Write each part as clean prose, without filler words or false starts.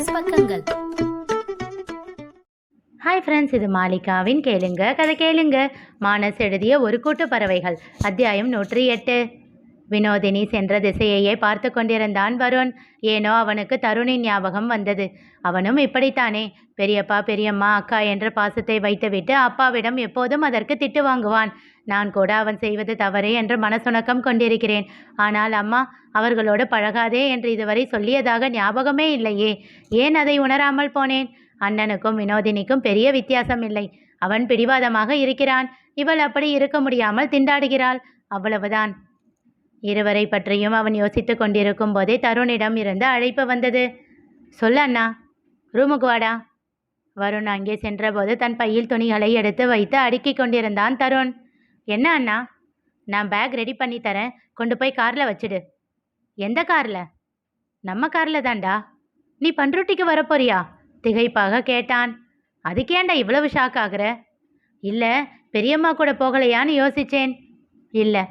Business பக்கங்கள். Hi friends, இது மாலிகாவின் கேளுங்க கதை கேளுங்க. மானஸ் எழுதிய ஒரு கூட்டு பறவைகள், அத்தியாயம் 108. வினோதினி சென்ற திசையையே பார்த்து கொண்டிருந்தான் வருண். ஏனோ அவனுக்கு தருணின் ஞாபகம் வந்தது. அவனும் இப்படித்தானே, பெரியப்பா பெரியம்மா அக்கா என்ற பாசத்தை வைத்துவிட்டு அப்பாவிடம் எப்போதும் அதற்கு திட்டு வாங்குவான். நான் கூட அவன் செய்வது தவறு என்று மனசுணக்கம் கொண்டிருக்கிறேன். ஆனால் அம்மா அவர்களோடு பழகாதே என்று இதுவரை சொல்லியதாக ஞாபகமே இல்லையே. ஏன் அதை உணராமல் போனேன்? அண்ணனுக்கும் வினோதினிக்கும் பெரிய வித்தியாசம் இல்லை. அவன் பிடிவாதமாக இருக்கிறான், இவள் அப்படி இருக்க முடியாமல் திண்டாடுகிறாள், அவ்வளவுதான். இருவரை பற்றியும் அவன் யோசித்து கொண்டிருக்கும் போதே தருணிடம் இருந்து அழைப்பு வந்தது. சொல்ல அண்ணா, ரூமுக்கு வாடா. வருண் அங்கே சென்றபோது தன் பையில் துணிகளை எடுத்து வைத்து அடுக்கி கொண்டிருந்தான் தருண். என்ன அண்ணா? நான் பேக் ரெடி பண்ணி தரேன், கொண்டு போய் காரில் வச்சுடு. எந்த காரில்? நம்ம காரில் தான்டா. நீ பண்ருட்டிக்கு வரப்போறியா? திகைப்பாக கேட்டான். அதுக்கேண்டா இவ்வளவு ஷாக் ஆகுற? இல்லை, பெரியம்மா கூட போகலையான்னு யோசிச்சேன். இல்லை.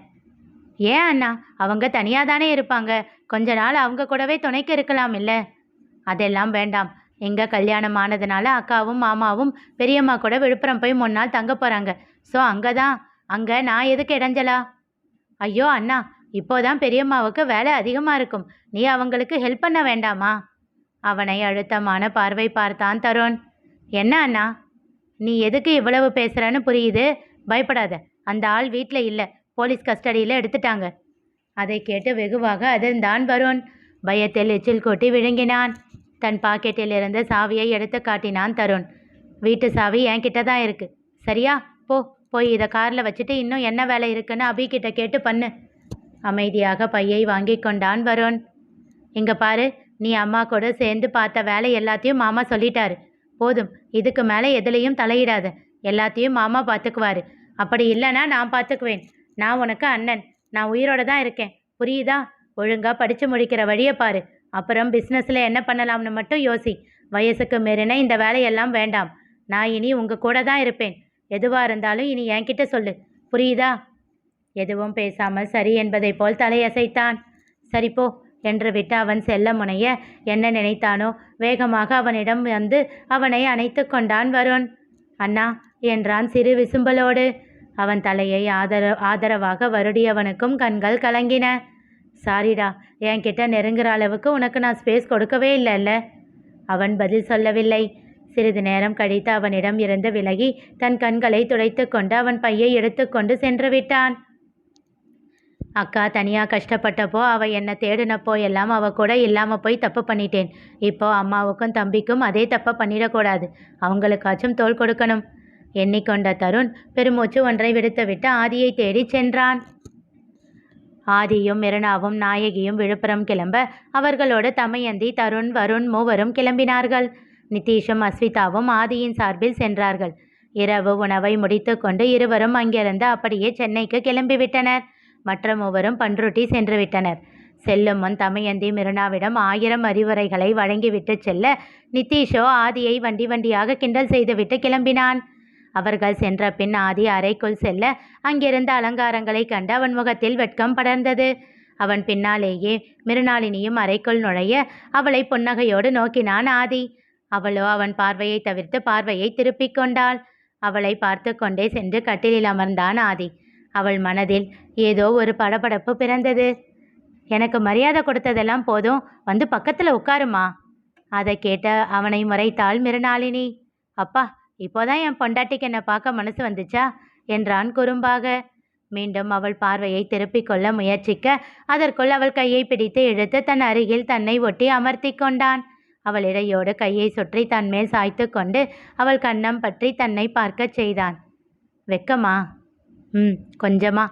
ஏன் அண்ணா? அவங்க தனியாக தானே இருப்பாங்க, கொஞ்ச நாள் அவங்க கூடவே துணைக்கு இருக்கலாம் இல்லை? அதெல்லாம் வேண்டாம். எங்கள் கல்யாணம் ஆனதுனால அக்காவும் மாமாவும் பெரியம்மா கூட விழுப்புரம் போய் 3 நாள் தங்க போகிறாங்க. ஸோ அங்கே நான் எதுக்கு இடைஞ்சலா? ஐயோ அண்ணா, இப்போதான் பெரியம்மாவுக்கு வேலை அதிகமாக இருக்கும், நீ அவங்களுக்கு ஹெல்ப் பண்ண வேண்டாமா? அவனை அழுத்தமான பார்வை பார்த்தான் தருண். என்ன அண்ணா, நீ எதுக்கு இவ்வளவு பேசுகிறன்னு புரியுது, பயப்படாத. அந்த ஆள் வீட்டில் இல்லை, போலீஸ் கஸ்டடியில் எடுத்துட்டாங்க. அதை கேட்டு வெகுவாக அதிர்ந்தான் வருண். பயத்தில் எச்சில் கொட்டி விழுங்கினான். தன் பாக்கெட்டில் இருந்த சாவியை எடுத்து காட்டினான் தருண். வீட்டு சாவி என்கிட்ட தான் இருக்கு, சரியா? போய் இதை காரில் வச்சுட்டு இன்னும் என்ன வேலை இருக்குன்னு அபிகிட்ட கேட்டு பண்ணு. அமைதியாக பையை வாங்கி கொண்டான் வருண். இங்கே பாரு, நீ அம்மா கூட சேர்ந்து பார்த்த வேலை எல்லாத்தையும் மாமா சொல்லிட்டாரு. போதும், இதுக்கு மேலே எதுலேயும் தலையிடாத. எல்லாத்தையும் மாமா பார்த்துக்குவாரு. அப்படி இல்லைன்னா நான் பார்த்துக்குவேன். நான் உனக்கு அண்ணன், நான் உயிரோட தான் இருக்கேன், புரியுதா? ஒழுங்காக படித்து முடிக்கிற வழியை பாரு. அப்புறம் பிஸ்னஸில் என்ன பண்ணலாம்னு மட்டும் யோசி. வயசுக்கு மீறின இந்த வேலையெல்லாம் வேண்டாம். நான் இனி உங்கள் கூட தான் இருப்பேன். எதுவாக இருந்தாலும் இனி என்கிட்ட சொல்லு, புரியுதா? எதுவும் பேசாமல் சரி என்பதை போல் தலையசைத்தான். சரிப்போ என்று விட்டு அவன் செல்ல முனைய என்ன நினைத்தானோ வேகமாக அவனிடம் வந்து அவனை அணைத்து கொண்டான் வருண். அண்ணா என்றான் சிறு விசும்பலோடு. அவன் தலையை ஆதரவாக வருடியவனுக்கும் கண்கள் கலங்கின. சாரிடா, என்கிட்ட நெருங்குற அளவுக்கு உனக்கு நான் ஸ்பேஸ் கொடுக்கவே இல்லைல்ல. அவன் பதில் சொல்லவில்லை. சிறிது நேரம் கழித்து அவனிடம் இருந்து விலகி தன் கண்களை துடைத்து கொண்டு அவன் பையை எடுத்துக்கொண்டு சென்று விட்டான். அக்கா தனியாக கஷ்டப்பட்டப்போ அவள் என்னை தேடினப்போ எல்லாம் அவள் கூட இல்லாமல் போய் தப்பு பண்ணிட்டேன். இப்போ அம்மாவுக்கும் தம்பிக்கும் அதே தப்பை பண்ணிடக்கூடாது, அவங்களுக்காச்சும் தோள் கொடுக்கணும் எண்ணிக்கொண்ட தருண் பெருமூச்சு ஒன்றை விடுத்துவிட்டு ஆதியை தேடி சென்றான். ஆதியும் மிருனாவும் நாயகியும் விழுப்புரம் கிளம்ப அவர்களோடு தமயந்தி தருண் வருண் மூவரும் கிளம்பினார்கள். நிதீஷும் அஸ்விதாவும் ஆதியின் சார்பில் சென்றார்கள். இரவு உணவை முடித்து கொண்டு இருவரும் அங்கிருந்து அப்படியே சென்னைக்கு கிளம்பிவிட்டனர். மற்ற மூவரும் பண்ருட்டி சென்று விட்டனர். செல்லும் முன் தமயந்தி மிருனாவிடம் 1000 அறிவுரைகளை வழங்கிவிட்டு செல்ல நிதீஷோ ஆதியை வண்டியாக கிண்டல் செய்துவிட்டு கிளம்பினான். அவர்கள் சென்ற பின் ஆதி அறைக்குள் செல்ல அங்கிருந்த அலங்காரங்களை கண்டு அவன் முகத்தில் வெட்கம் படர்ந்தது. அவன் பின்னாலேயே மிருனாளினியும் அறைக்குள் நுழைய அவளை புன்னகையோடு நோக்கினான் ஆதி. அவளோ அவன் பார்வையை தவிர்த்து பார்வையை திருப்பிக் கொண்டாள். அவளை பார்த்து கொண்டே சென்று கட்டிலில் அமர்ந்தான் ஆதி. அவள் மனதில் ஏதோ ஒரு படபடப்பு பிறந்தது. எனக்கு மரியாதை கொடுத்ததெல்லாம் போதும், வந்து பக்கத்தில் உட்காருமா. அதை கேட்ட அவனை முறைத்தாள் மிருனாளினி. அப்பா, இப்போதான் என் பொண்டாட்டிக்கு என்னை பார்க்க மனசு வந்துச்சா என்றான் குறும்பாக. மீண்டும் அவள் பார்வையை திருப்பிக் கொள்ள முயற்சிக்க அதற்குள் அவள் கையை பிடித்து இழுத்து தன் அருகில் தன்னை ஒட்டி அமர்த்தி கொண்டான். அவள் இடையோடு கையை சுற்றி தன்மேல் சாய்த்து கொண்டு அவள் கன்னம் பற்றி தன்னை பார்க்க செய்தான். வெக்கமா? கொஞ்சமா.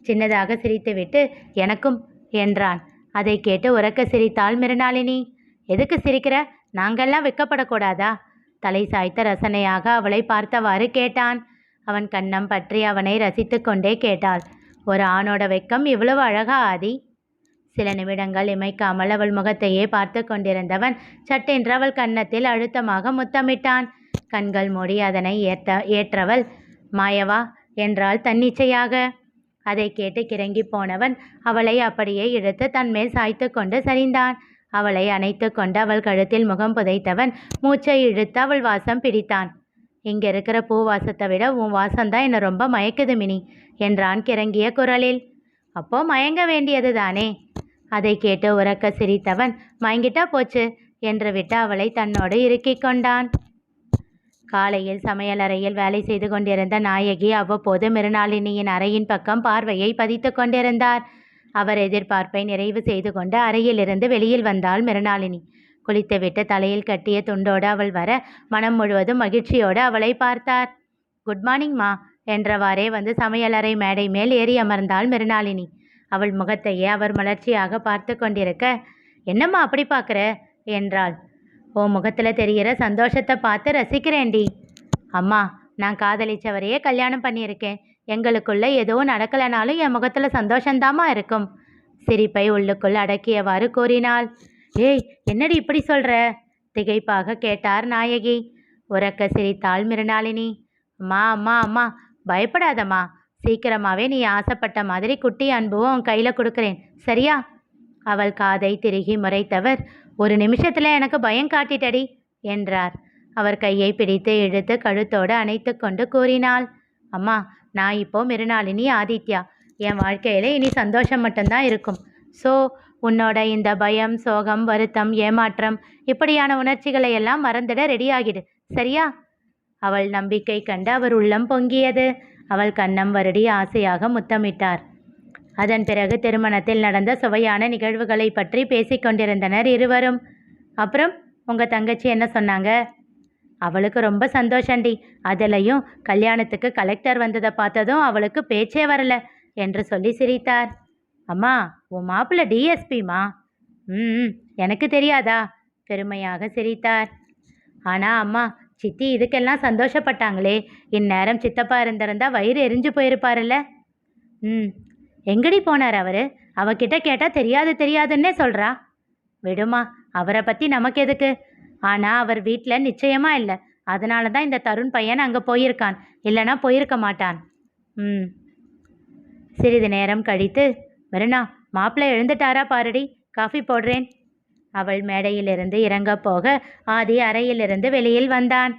சின்னதாக சிரித்துவிட்டு எனக்கும் என்றான். அதை கேட்டு உரக்க சிரித்தாள் மிருனாளினி. எதுக்கு சிரிக்கிற? நாங்கள்லாம் வெக்கப்படக்கூடாதா? தலை சாய்த்த ரசனையாக அவளை பார்த்தவாறு கேட்டான். அவன் கன்னம் பற்றி அவனை ரசித்து கொண்டே கேட்டாள். ஒரு ஆணோட வெக்கம் இவ்வளவு அழகா ஆதி? சில நிமிடங்கள் இமைக்காமல் அவள் முகத்தையே பார்த்து கொண்டிருந்தவன் சட்டென்று அவள் கன்னத்தில் அழுத்தமாக முத்தமிட்டான். கண்கள் மூடி அதனை ஏற்றவள் மாயவா என்றாள் தன்னிச்சையாக. அதை கேட்டு கிறங்கி போனவன் அவளை அப்படியே இழுத்து தன்மேல் சாய்த்து கொண்டு சரிந்தான். அவளை அணைத்து கொண்டு அவள் கழுத்தில் முகம் புதைத்தவன் மூச்சை இழுத்து அவள் வாசம் பிடித்தான். இங்கே இருக்கிற பூ வாசத்தை விட உன் வாசம்தான் என்னை ரொம்ப மயக்குது மினி என்றான் கிறங்கிய குரலில். அப்போ மயங்க வேண்டியது தானே? அதை கேட்டு உரக்க சிரித்தவன் மயங்கிட்டா போச்சு என்று விட்டு அவளை தன்னோடு இறுக்கிக் கொண்டான். காலையில் சமையலறையில் வேலை செய்து கொண்டிருந்த நாயகி அவ்வப்போது மிருணாளினியின் அறையின் பக்கம் பார்வையை பதித்து கொண்டிருந்தார். அவர் எதிர்பார்ப்பை நிறைவு செய்து கொண்டு அறையிலிருந்து வெளியில் வந்தாள் மிருணாளினி. குளித்துவிட்டு தலையில் கட்டிய துண்டோடு அவள் வர மனம் முழுவதும் மகிழ்ச்சியோடு அவளை பார்த்தார். குட் மார்னிங் மா என்றவாறே வந்து சமையலறை மேடை மேல் ஏறி அமர்ந்தாள் மிருணாளினி. அவள் முகத்தையே அவர் மலர்ச்சியாக பார்த்து கொண்டிருக்க, என்னம்மா அப்படி பார்க்குற என்றாள். ஓ முகத்தில் தெரிகிற சந்தோஷத்தை பார்த்து ரசிக்கிறேன்டி. அம்மா, நான் காதலிச்சவரையே கல்யாணம் பண்ணியிருக்கேன். எங்களுக்குள்ள எதுவும் நடக்கலைனாலும் என் முகத்தில் சந்தோஷந்தாமா இருக்கும். சிரிப்பை உள்ளுக்குள் அடக்கியவாறு கூறினாள். ஏய், என்னடி இப்படி சொல்கிற? திகைப்பாக கேட்டார் நாயகி. உரக்க சிரித்தாள் மிருணாளினி. அம்மா அம்மா அம்மா, பயப்படாதம்மா. சீக்கிரமாகவே நீ ஆசைப்பட்ட மாதிரி குட்டி அன்புவும் உன் கையில் கொடுக்குறேன், சரியா? அவள் காதை திருகி முறைத்தவர், ஒரு நிமிஷத்தில் எனக்கு பயம் காட்டிட்டடி என்றார். அவர் கையை பிடித்து இழுத்து கழுத்தோடு அணைத்து கொண்டு கூறினாள். அம்மா, நான் இப்போ மிருணாளினி ஆதித்யா. என் வாழ்க்கையில் இனி சந்தோஷம் மட்டும்தான் இருக்கும். ஸோ உன்னோட இந்த பயம், சோகம், வருத்தம், ஏமாற்றம் இப்படியான உணர்ச்சிகளை எல்லாம் மறந்துட ரெடியாகிடு, சரியா? அவள் நம்பிக்கை கண்டு அவர் உள்ளம் பொங்கியது. அவள் கன்னம் வருடி ஆசையாக முத்தமிட்டார். அதன் பிறகு திருமணத்தில் நடந்த சுவையான நிகழ்வுகளை பற்றி பேசிக்கொண்டிருந்தனர் இருவரும். அப்புறம் உங்கள் தங்கச்சி என்ன சொன்னாங்க? அவளுக்கு ரொம்ப சந்தோஷண்டி. அதிலையும் கல்யாணத்துக்கு கலெக்டர் வந்ததை பார்த்ததும் அவளுக்கு பேச்சே வரல என்று சொல்லி சிரித்தார். அம்மா, உன் மாப்பிள்ளை டிஎஸ்பிமா? எனக்கு தெரியாதா? பெருமையாக சிரித்தார். ஆனால் அம்மா, சித்தி இதுக்கெல்லாம் சந்தோஷப்பட்டாங்களே. இந்நேரம் சித்தப்பா இருந்திருந்தா வயிறு எரிஞ்சு போயிருப்பாருல்ல. எங்கடி போனார் அவர்? அவகிட்ட கேட்டால் தெரியாதுன்னே சொல்கிறா. விடுமா, அவரை பற்றி நமக்கு எதுக்கு? ஆனால் அவர் வீட்டில் நிச்சயமாக இல்லை. அதனால தான் இந்த தருண் பையன் அங்கே போயிருக்கான். இல்லைனா போயிருக்க மாட்டான். சிறிது நேரம் கழித்து, மிருணா, மாப்பிள்ளை எழுந்துட்டாரா பாருடி, காஃபி போடுறேன். அவள் மேடையிலிருந்து இறங்க போக ஆதி அறையிலிருந்து வெளியில் வந்தான்.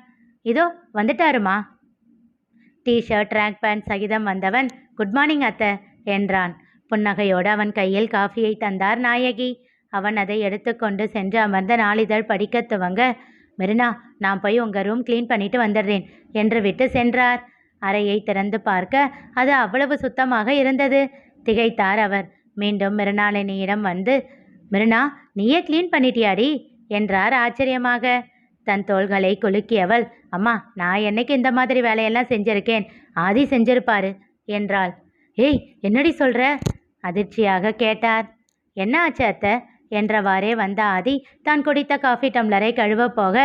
இதோ வந்துட்டாருமா. டிஷர்ட், ட்ராக் பேண்ட் சகிதம் வந்தவன் குட் மார்னிங் அத்தை என்றான். புன்னகையோடு அவன் கையில் காஃபியை தந்தார் நாயகி. அவன் அதை எடுத்துக்கொண்டு சென்று அமர்ந்த நாளிதழ் படிக்க துவங்க, மிருணா, நான் போய் உங்கள் ரூம் க்ளீன் பண்ணிட்டு வந்துடுறேன் என்று விட்டு சென்றார். அறையை திறந்து பார்க்க அது அவ்வளவு சுத்தமாக இருந்தது. திகைத்தார் அவர். மீண்டும் மிருணாளினியிடம் வந்து, மிருணா, நீயே க்ளீன் பண்ணிட்டியாடி என்றார் ஆச்சரியமாக. தன் தோள்களை குலுக்கியவள், அம்மா, நான் என்னைக்கு இந்த மாதிரி வேலையெல்லாம் செஞ்சிருக்கேன்? ஆதி செஞ்சிருப்பாரு என்றாள். ஏய், என்னடி சொல்கிற? அதிர்ச்சியாக கேட்டார். என்ன ஆச்சு அத்தை என்றவாறே வந்த ஆதி தான் குடித்த காஃபி டம்ளரை கழுவ போக,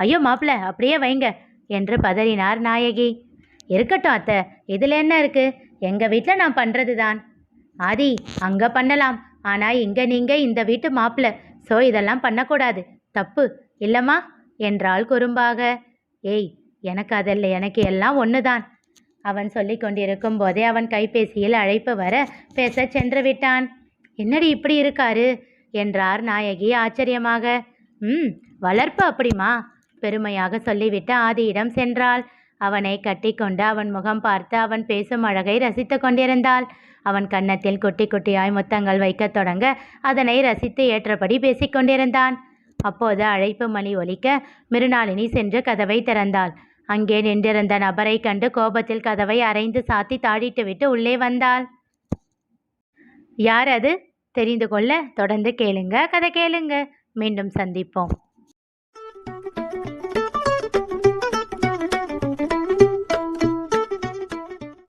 ஐயோ மாப்பிள்ள, அப்படியே வைங்க என்று பதறினார் நாயகி. இருக்கட்டும் அத்தை, இதில் என்ன இருக்கு? எங்கள் வீட்டில் நான் பண்ணுறது தான். ஆதி, அங்கே பண்ணலாம், ஆனால் இங்கே நீங்கள் இந்த வீட்டு மாப்பிள்ள. ஸோ இதெல்லாம் பண்ணக்கூடாது, தப்பு இல்லைம்மா என்றாள் குறும்பாக. ஏய், எனக்கு எல்லாம் ஒன்று தான். அவன் சொல்லி கொண்டிருக்கும் போதே அவன் கைபேசியில் அழைப்பு வர பேச சென்று விட்டான். என்னடி இப்படி இருக்காரு என்றார் நாயகி ஆச்சரியமாக. வளர்ப்பு அப்படிமா பெருமையாக சொல்லிவிட்டு ஆதியிடம் சென்றாள். அவனை கட்டி கொண்டு அவன் முகம் பார்த்து அவன் பேசும் அழகை ரசித்து கொண்டிருந்தாள். அவன் கன்னத்தில் குட்டி குட்டியாய் முத்தங்கள் வைக்கத் தொடங்க அதனை ரசித்து ஏற்றபடி பேசிக்கொண்டிருந்தான். அப்போது அழைப்பு மணி ஒலிக்க மிருணாளினி சென்று கதவை திறந்தாள். அங்கே நின்றிருந்த நபரை கண்டு கோபத்தில் கதவை அரைந்து சாத்தி தாடிட்டுவிட்டு உள்ளே வந்தாள். யார் அது? தெரிந்து கொள்ள தொடர்ந்து கேளுங்க, கதை கேளுங்க. மீண்டும் சந்திப்போம்.